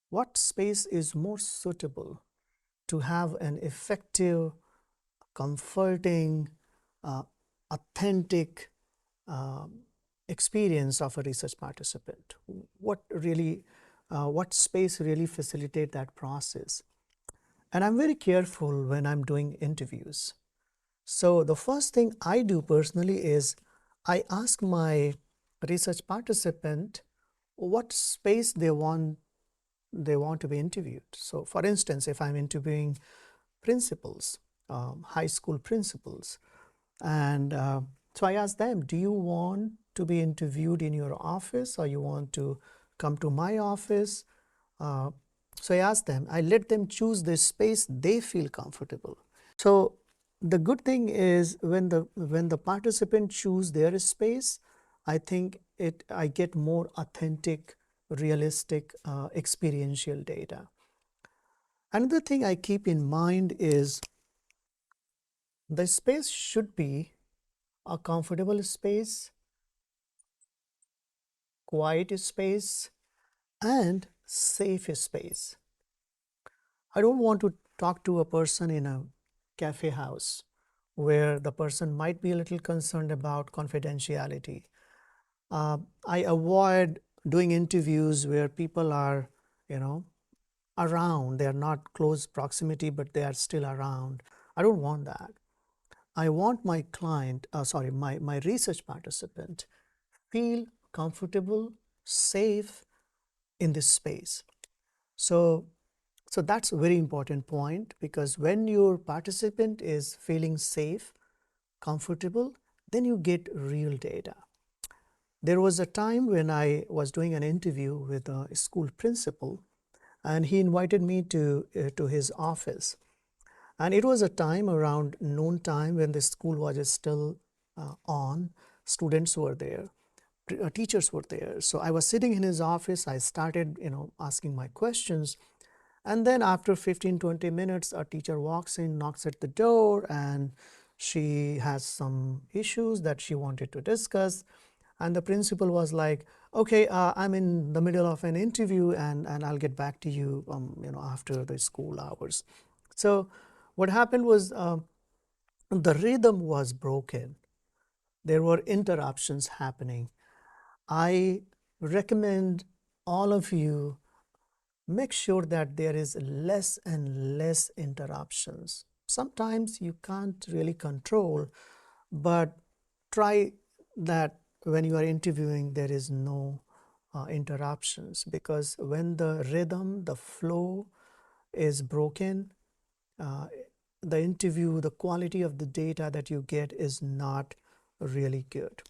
what space is more suitable to have an effective, comforting, uh, authentic experience of a research participant? What space really facilitate that process? And I'm very careful when I'm doing interviews. So the first thing I do personally is I ask my research participant what space they want to be interviewed. So for instance, if I'm interviewing principals, high school principals, and so I ask them, do you want to be interviewed in your office, or you want to come to my office? Uh, so I ask them, I let them choose the space they feel comfortable. So the good thing is when the participant choose their space, I think I get more authentic, realistic, experiential data. Another thing I keep in mind is the space should be a comfortable space, quiet space, and safe space. I don't want to talk to a person in a cafe house where the person might be a little concerned about confidentiality. I avoid doing interviews where people are, you know, around. They are not close proximity, but they are still around. I don't want that. I want my my research participant feel comfortable, safe in this space. So, so that's a very important point, because when your participant is feeling safe, comfortable, then you get real data. There was a time when I was doing an interview with a school principal, and he invited me to his office. And it was a time around noon time when the school was still on. Students were there, teachers were there. So I was sitting in his office. I started, asking my questions. And then after 15-20 minutes, a teacher walks in, knocks at the door, and she has some issues that she wanted to discuss. And the principal was like, okay, I'm in the middle of an interview, and I'll get back to you, after the school hours. So what happened was, the rhythm was broken. There were interruptions happening. I recommend all of you make sure that there is less and less interruptions. Sometimes you can't really control, but try that when you are interviewing, there is no interruptions, because when the rhythm, the flow is broken, uh, the interview, the quality of the data that you get is not really good.